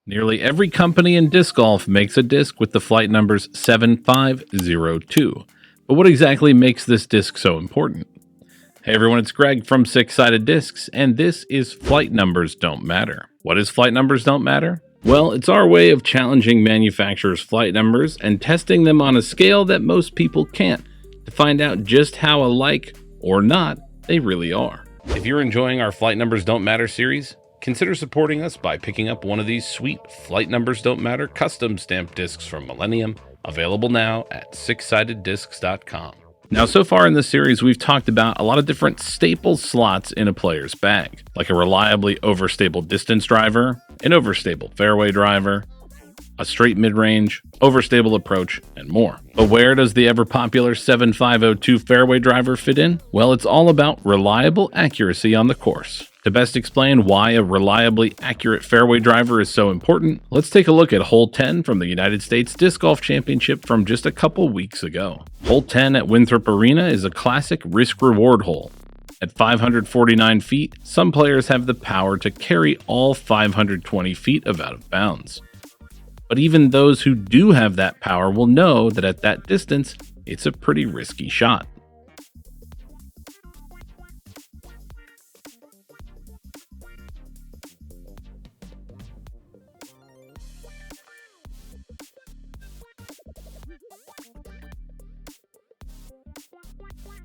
Nearly every company in disc golf makes a disc with the flight numbers 7502. But what exactly makes this disc so important? Hey everyone, it's Greg from Six Sided Discs, and this is Flight Numbers Don't Matter. What is Flight Numbers Don't Matter? Well, it's our way of challenging manufacturers' flight numbers and testing them on a scale that most people can't, to find out just how alike, or not, they really are. If you're enjoying our Flight Numbers Don't Matter series, consider supporting us by picking up one of these sweet Flight Numbers Don't Matter custom stamped discs from Millennium, available now at sixsideddiscs.com. Now, so far in this series, we've talked about a lot of different staple slots in a player's bag, like a reliably overstable distance driver, an overstable fairway driver, a straight mid-range, overstable approach, and more. But where does the ever-popular 7502 fairway driver fit in? Well, it's all about reliable accuracy on the course. To best explain why a reliably accurate fairway driver is so important, let's take a look at Hole 10 from the United States Disc Golf Championship from just a couple weeks ago. Hole 10 at Winthrop Arena is a classic risk-reward hole. At 549 feet, some players have the power to carry all 520 feet of out of bounds. But even those who do have that power will know that at that distance, it's a pretty risky shot.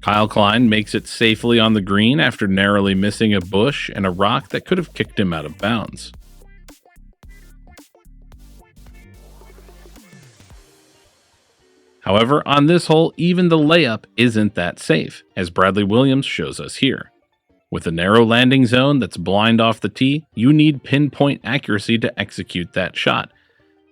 Kyle Klein makes it safely on the green after narrowly missing a bush and a rock that could have kicked him out of bounds. However, on this hole, even the layup isn't that safe, as Bradley Williams shows us here. With a narrow landing zone that's blind off the tee, you need pinpoint accuracy to execute that shot,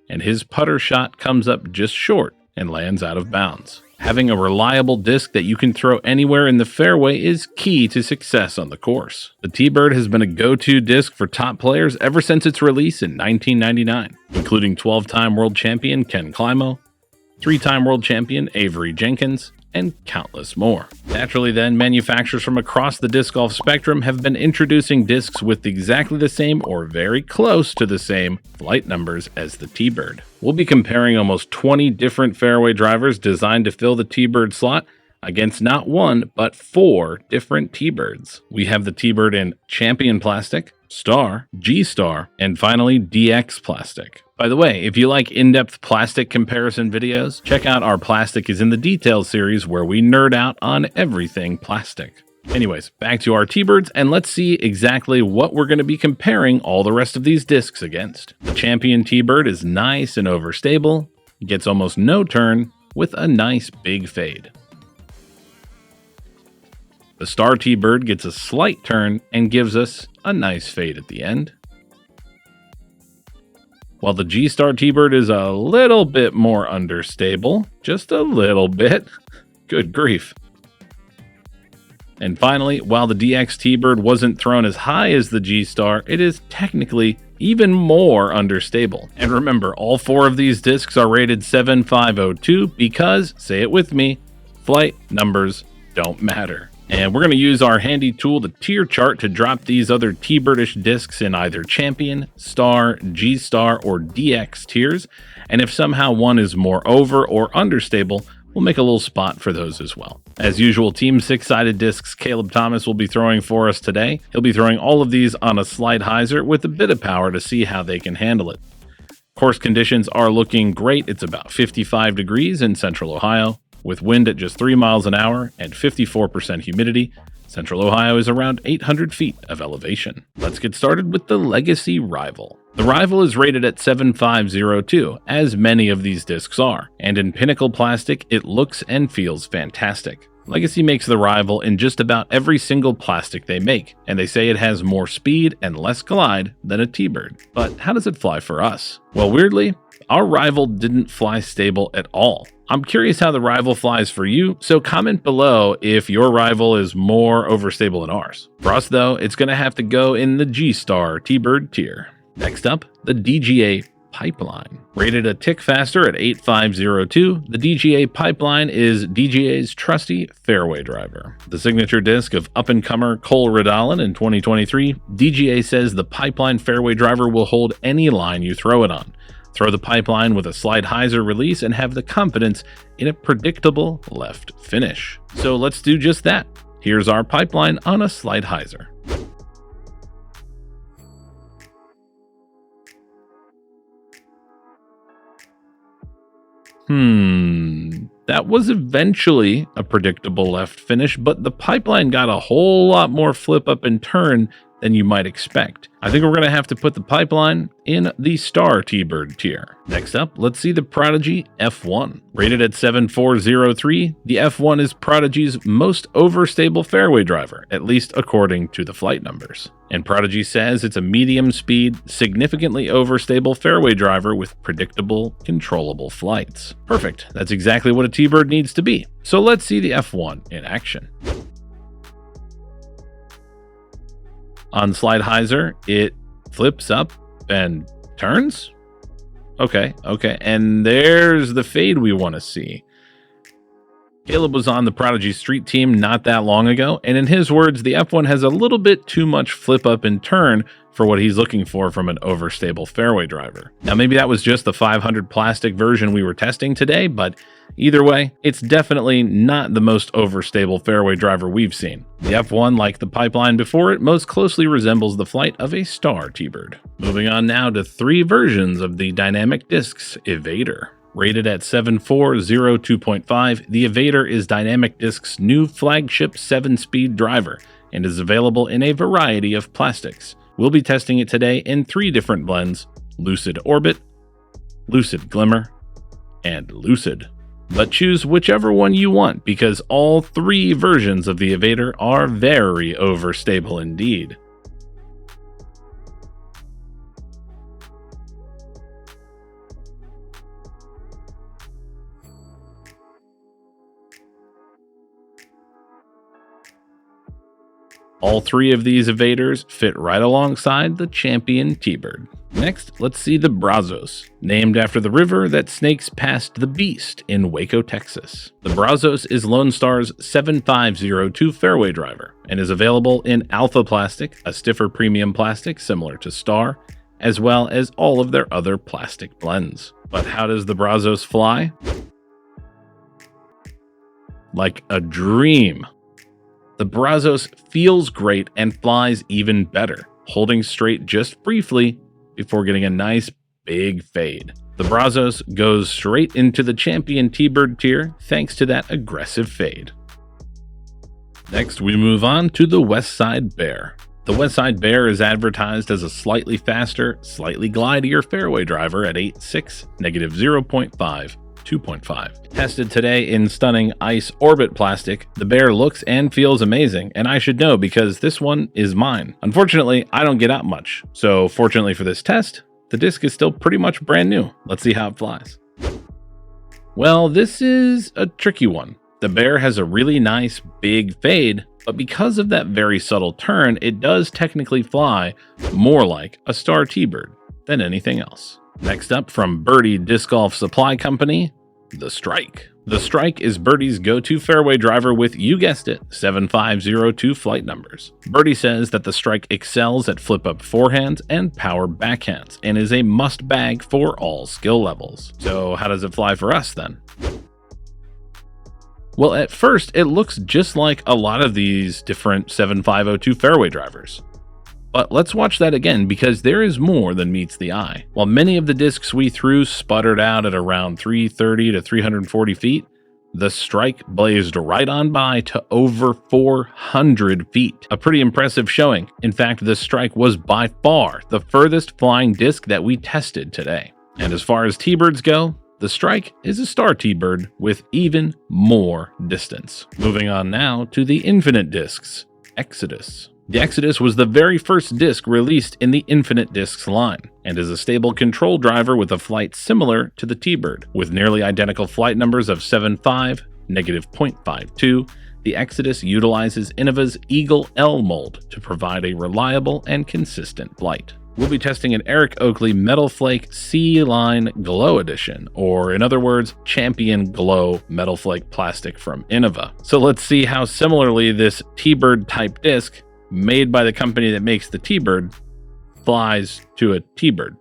and his putter shot comes up just short and lands out of bounds. Having a reliable disc that you can throw anywhere in the fairway is key to success on the course. The Teebird has been a go-to disc for top players ever since its release in 1999, including 12-time world champion Ken Climo, 3-time world champion Avery Jenkins, and countless more. Naturally then, manufacturers from across the disc golf spectrum have been introducing discs with exactly the same or very close to the same flight numbers as the Teebird. We'll be comparing almost 20 different fairway drivers designed to fill the Teebird slot against not one, but 4 different Teebirds. We have the Teebird in Champion Plastic, Star, G-Star, and finally DX Plastic. By the way, if you like in-depth plastic comparison videos, check out our Plastic is in the Details series where we nerd out on everything plastic. Anyways, back to our Teebirds, and let's see exactly what we're going to be comparing all the rest of these discs against. The Champion Teebird is nice and overstable, gets almost no turn, with a nice big fade. The Star Teebird gets a slight turn and gives us a nice fade at the end. While the G-Star Teebird is a little bit more understable, just a little bit. Good grief. And finally, while the DX Teebird wasn't thrown as high as the G-Star, it is technically even more understable. And remember, all 4 of these discs are rated 7502 because, say it with me, flight numbers don't matter. And we're going to use our handy tool, the tier chart, to drop these other Teebirdish discs in either Champion, Star, G-Star, or DX tiers. And if somehow one is more over or understable, we'll make a little spot for those as well. As usual, Team Six-Sided Discs Caleb Thomas will be throwing for us today. He'll be throwing all of these on a slide hyzer with a bit of power to see how they can handle it. Course conditions are looking great. It's about 55 degrees in central Ohio. With wind at just 3 miles an hour and 54% humidity, Central Ohio is around 800 feet of elevation. Let's get started with the Legacy Rival. The Rival is rated at 7502, as many of these discs are, and in Pinnacle Plastic, it looks and feels fantastic. Legacy makes the Rival in just about every single plastic they make, and they say it has more speed and less glide than a Teebird. But how does it fly for us? Well, weirdly, our Rival didn't fly stable at all. I'm curious how the Rival flies for you, so comment below if your Rival is more overstable than ours. For us though, it's going to have to go in the G-Star Teebird tier. Next up, the DGA Pipeline. Rated a tick faster at 8502, the DGA Pipeline is DGA's trusty fairway driver. The signature disc of up-and-comer Cole Redolin in 2023, DGA says the Pipeline fairway driver will hold any line you throw it on. Throw the Pipeline with a slide hyzer release and have the confidence in a predictable left finish. So let's do just that. Here's our Pipeline on a slide hyzer. That was eventually a predictable left finish, but the Pipeline got a whole lot more flip up and turn than you might expect. I think we're going to have to put the Pipeline in the star Teebird tier. Next up, let's see the Prodigy F1. Rated at 7403, the F1 is Prodigy's most overstable fairway driver, at least according to the flight numbers. And Prodigy says it's a medium speed, significantly overstable fairway driver with predictable, controllable flights. Perfect, that's exactly what a Teebird needs to be. So let's see the F1 in action. On slide hyzer, it flips up and turns. Okay, and there's the fade we want to see. Caleb was on the Prodigy Street team not that long ago, and in his words, the F1 has a little bit too much flip up and turn for what he's looking for from an overstable fairway driver. Now, maybe that was just the 500 plastic version we were testing today, but either way, it's definitely not the most overstable fairway driver we've seen. The F1, like the Pipeline before it, most closely resembles the flight of a star Teebird. Moving on now to 3 versions of the Dynamic Discs Evader. Rated at 7402.5, the Evader is Dynamic Discs' new flagship 7-speed driver and is available in a variety of plastics. We'll be testing it today in 3 different blends: Lucid Orbit, Lucid Glimmer, and Lucid. But choose whichever one you want because all 3 versions of the Evader are very overstable indeed. All 3 of these Evaders fit right alongside the champion Teebird. Next, let's see the Brazos, named after the river that snakes past the Beast in Waco, Texas. The Brazos is Lone Star's 7502 fairway driver and is available in Alpha Plastic, a stiffer premium plastic similar to Star, as well as all of their other plastic blends. But how does the Brazos fly? Like a dream. The Brazos feels great and flies even better, holding straight just briefly before getting a nice big fade. The Brazos goes straight into the champion Teebird tier thanks to that aggressive fade. Next, we move on to the Westside Bear. The Westside Bear is advertised as a slightly faster, slightly glidier fairway driver at 8.6, -0.5, 2.5. Tested today in stunning ice orbit plastic, the Bear looks and feels amazing, and I should know because this one is mine. Unfortunately, I don't get out much, so fortunately for this test, the disc is still pretty much brand new. Let's see how it flies. Well, this is a tricky one. The Bear has a really nice big fade, but because of that very subtle turn, it does technically fly more like a star Teebird than anything else. Next up, from Birdie Disc Golf Supply Company, the Strike. The Strike is Birdie's go-to fairway driver with, you guessed it, 7502 flight numbers. Birdie says that the Strike excels at flip-up forehands and power backhands and is a must-bag for all skill levels. So how does it fly for us then? Well, at first, it looks just like a lot of these different 7502 fairway drivers. But let's watch that again because there is more than meets the eye. While many of the discs we threw sputtered out at around 330 to 340 feet, the Strike blazed right on by to over 400 feet. A pretty impressive showing. In fact, the Strike was by far the furthest flying disc that we tested today. And as far as Teebirds go, the Strike is a star Teebird with even more distance. Moving on now to the Infinite Discs, Exodus. The Exodus was the very first disc released in the Infinite Discs line, and is a stable control driver with a flight similar to the Teebird. With nearly identical flight numbers of 7.5, -0.52, the Exodus utilizes Innova's Eagle L mold to provide a reliable and consistent flight. we'll be testing an Eric Oakley Metal Flake Sea Line Glow Edition, or in other words, Champion Glow Metal Flake plastic from Innova. So let's see how similarly this Teebird type disc, made by the company that makes the Teebird, flies to a Teebird.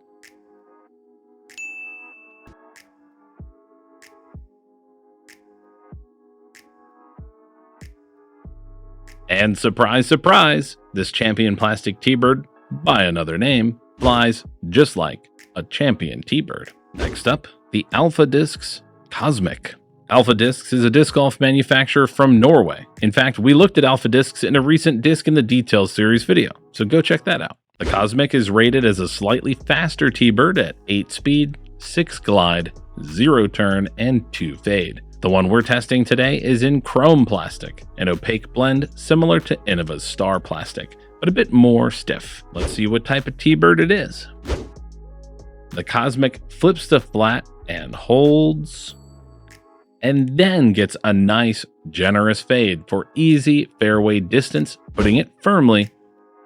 And surprise, surprise, this Champion plastic Teebird, by another name, flies just like a Champion Teebird. Next up, the Alpha Discs Cosmic. Alpha Discs is a disc golf manufacturer from Norway. In fact, we looked at Alpha Discs in a recent Disc in the Details series video, so go check that out. The Cosmic is rated as a slightly faster Teebird at 8 speed, 6 glide, 0 turn, and 2 fade. The one we're testing today is in chrome plastic, an opaque blend similar to Innova's Star plastic, but a bit more stiff. Let's see what type of Teebird it is. The Cosmic flips to flat and holds, and then gets a nice, generous fade for easy fairway distance, putting it firmly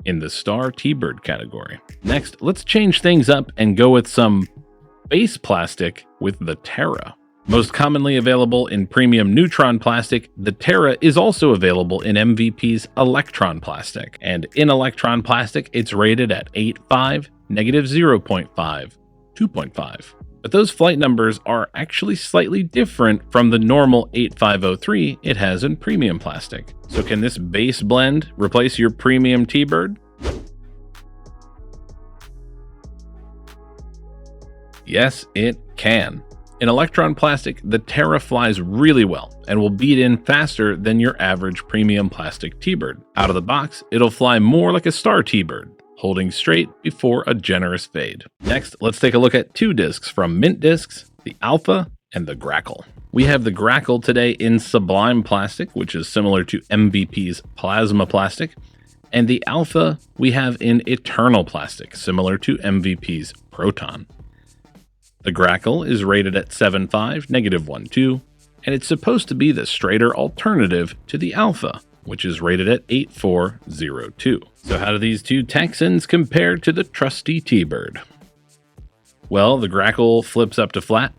in the Star Teebird category. Next, let's change things up and go with some base plastic with the Terra. Most commonly available in premium neutron plastic, the Terra is also available in MVP's electron plastic. And in electron plastic, it's rated at 8.5, -0.5, 2.5. But those flight numbers are actually slightly different from the normal 8503 it has in premium plastic. So can this base blend replace your premium Teebird? Yes, it can. In electron plastic, the Terra flies really well and will beat in faster than your average premium plastic Teebird. Out of the box, it'll fly more like a Star Teebird, holding straight before a generous fade. Next, let's take a look at 2 discs from Mint Discs, the Alpha and the Grackle. We have the Grackle today in Sublime plastic, which is similar to MVP's plasma plastic, and the Alpha we have in Eternal plastic, similar to MVP's Proton. The Grackle is rated at 7.5, -1.2, and it's supposed to be the straighter alternative to the Alpha, which is rated at 8.402. So how do these two Texans compare to the trusty Teebird? Well, the Grackle flips up to flat,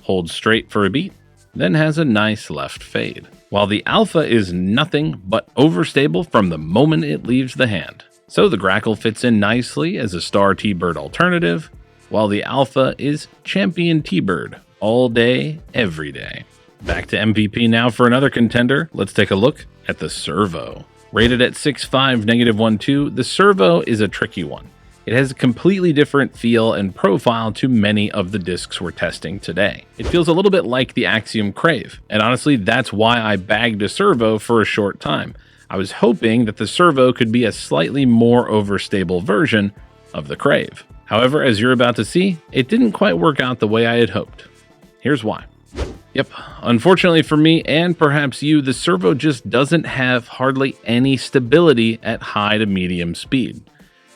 holds straight for a beat, then has a nice left fade, while the Alpha is nothing but overstable from the moment it leaves the hand. So the Grackle fits in nicely as a Star Teebird alternative, while the Alpha is Champion Teebird all day, every day. Back to MVP now for another contender. Let's take a look at the Servo. Rated at 6.5, -1.2, the Servo is a tricky one. It has a completely different feel and profile to many of the discs we're testing today. It feels a little bit like the Axiom Crave, and honestly, that's why I bagged a Servo for a short time. I was hoping that the Servo could be a slightly more overstable version of the Crave. However, as you're about to see, it didn't quite work out the way I had hoped. Here's why. Yep, unfortunately for me and perhaps you, the Servo just doesn't have hardly any stability at high to medium speed.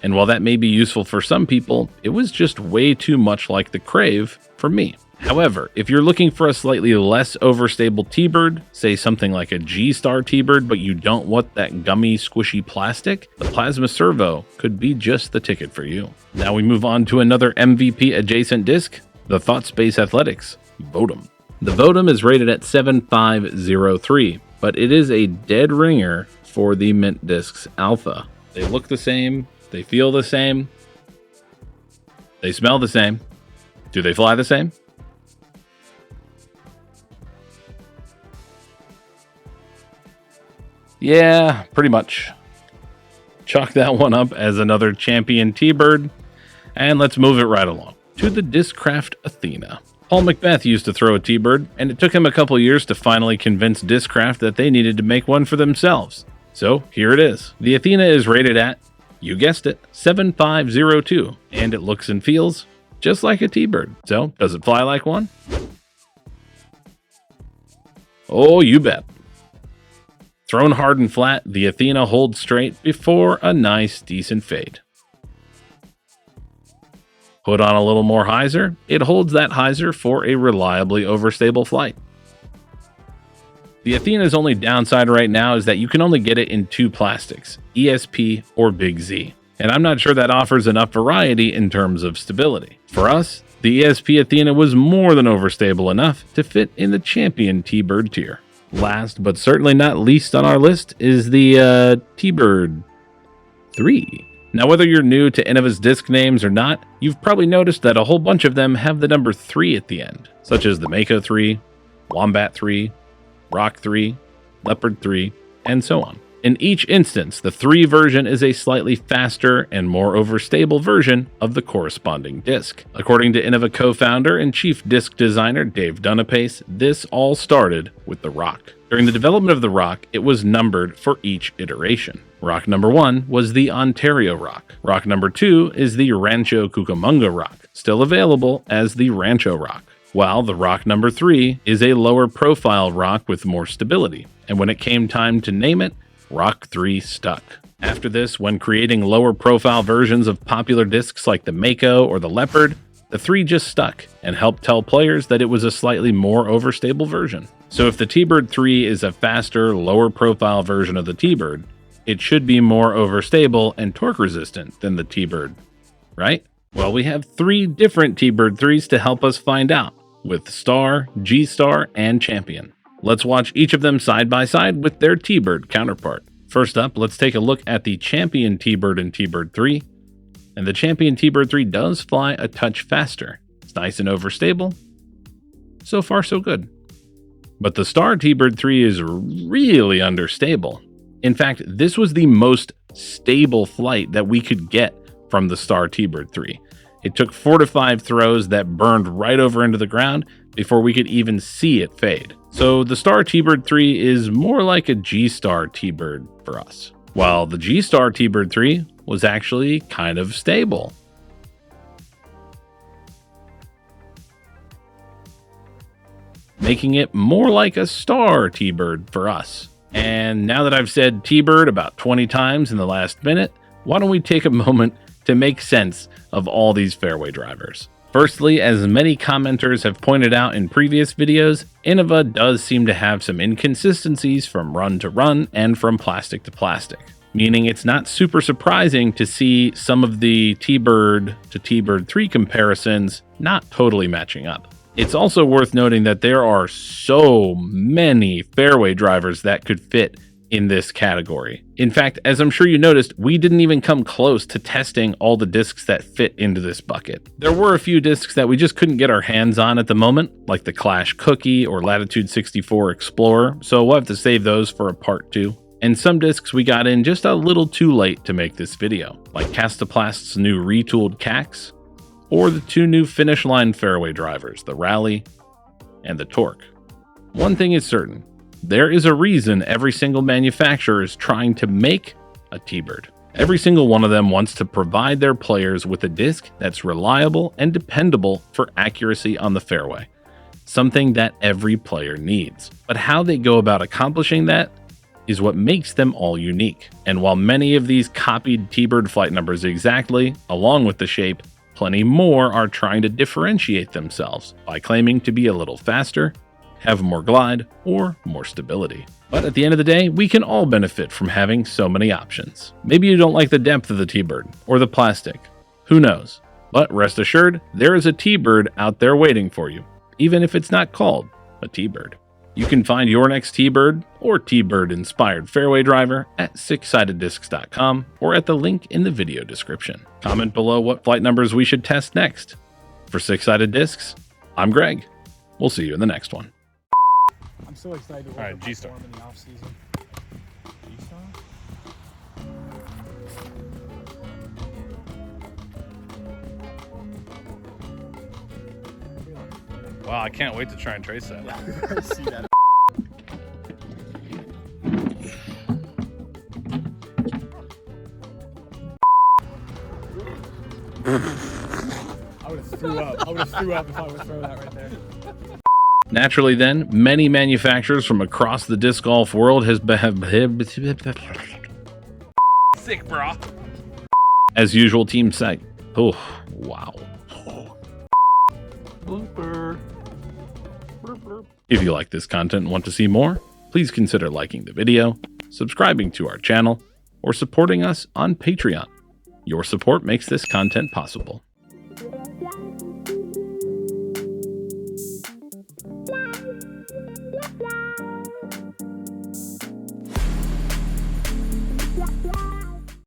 And while that may be useful for some people, it was just way too much like the Crave for me. However, if you're looking for a slightly less overstable Teebird, say something like a G-Star Teebird, but you don't want that gummy, squishy plastic, the Plasma Servo could be just the ticket for you. Now we move on to another MVP adjacent disc, the Thought Space Athletics Votum. The Votum is rated at 7.503, but it is a dead ringer for the Mint Discs Alpha. They look the same, they feel the same, they smell the same. Do they fly the same? Yeah, pretty much. Chalk that one up as another Champion Teebird, and let's move it right along to the Discraft Athena. Paul Macbeth used to throw a Teebird, and it took him a couple years to finally convince Discraft that they needed to make one for themselves. So here it is. The Athena is rated at, you guessed it, 7.502, and it looks and feels just like a Teebird. So does it fly like one? Oh, you bet. Thrown hard and flat, the Athena holds straight before a nice, decent fade. Put on a little more hyzer, it holds that hyzer for a reliably overstable flight. The Athena's only downside right now is that you can only get it in 2 plastics, ESP or Big Z. And I'm not sure that offers enough variety in terms of stability. For us, the ESP Athena was more than overstable enough to fit in the champion Teebird tier. Last but certainly not least on our list is the Teebird 3. Now, whether you're new to Innova's disc names or not, you've probably noticed that a whole bunch of them have the number 3 at the end, such as the Mako 3, Wombat 3, Rock 3, Leopard 3, and so on. In each instance, the 3 version is a slightly faster and more overstable version of the corresponding disc. According to Innova co-founder and chief disc designer Dave Dunapace, this all started with the Rock. During the development of the Rock, it was numbered for each iteration. Rock number 1 was the Ontario Rock. Rock number 2 is the Rancho Cucamonga Rock, still available as the Rancho Rock, while the Rock number 3 is a lower profile rock with more stability. And when it came time to name it, Rock 3 stuck. After this, when creating lower profile versions of popular discs like the Mako or the Leopard, the 3 just stuck and helped tell players that it was a slightly more overstable version. So if the Teebird 3 is a faster, lower profile version of the Teebird, it should be more overstable and torque resistant than the Teebird, right? Well, we have 3 different Teebird 3s to help us find out, with Star, G-Star, and Champion. Let's watch each of them side by side with their Teebird counterpart. First up, let's take a look at the Champion Teebird and Teebird 3. And the Champion Teebird 3 does fly a touch faster. It's nice and overstable. So far, so good. But the Star Teebird 3 is really understable. In fact, this was the most stable flight that we could get from the Star Teebird 3. It took 4 to 5 throws that burned right over into the ground before we could even see it fade. So the Star Teebird 3 is more like a G-Star Teebird for us, while the G-Star Teebird 3 was actually kind of stable. Making it more like a Star Teebird for us. And now that I've said Teebird about 20 times in the last minute, why don't we take a moment to make sense of all these fairway drivers. Firstly, as many commenters have pointed out in previous videos, Innova does seem to have some inconsistencies from run to run and from plastic to plastic, meaning it's not super surprising to see some of the Teebird to Teebird 3 comparisons not totally matching up. It's also worth noting that there are so many fairway drivers that could fit in this category. In fact, as I'm sure you noticed, we didn't even come close to testing all the discs that fit into this bucket. There were a few discs that we just couldn't get our hands on at the moment, like the Clash Cookie or Latitude 64 Explorer, so we'll have to save those for a part 2. And some discs we got in just a little too late to make this video, like Castoplast's new retooled Cax, or the 2 new Finish Line fairway drivers, the Rally and the Torque. One thing is certain, there is a reason every single manufacturer is trying to make a Teebird. Every single one of them wants to provide their players with a disc that's reliable and dependable for accuracy on the fairway, something that every player needs. But how they go about accomplishing that is what makes them all unique. And while many of these copied Teebird flight numbers exactly, along with the shape, plenty more are trying to differentiate themselves by claiming to be a little faster, have more glide, or more stability. But at the end of the day, we can all benefit from having so many options. Maybe you don't like the depth of the Teebird, or the plastic. Who knows? But rest assured, there is a Teebird out there waiting for you, even if it's not called a Teebird. You can find your next Teebird, or Teebird-inspired fairway driver at sixsideddiscs.com, or at the link in the video description. Comment below what flight numbers we should test next. For Six Sided Discs, I'm Greg. We'll see you in the next one. I'm so excited to work with G-Star in the off season. G-Star? Wow, I can't wait to try and trace that. I see that. I would have threw up. I would have threw up if I would have thrown that right there. Naturally then, many manufacturers from across the disc golf world has sick, brah. As usual, Team Seg. Oh, wow. Blooper. If you like this content and want to see more, please consider liking the video, subscribing to our channel, or supporting us on Patreon. Your support makes this content possible.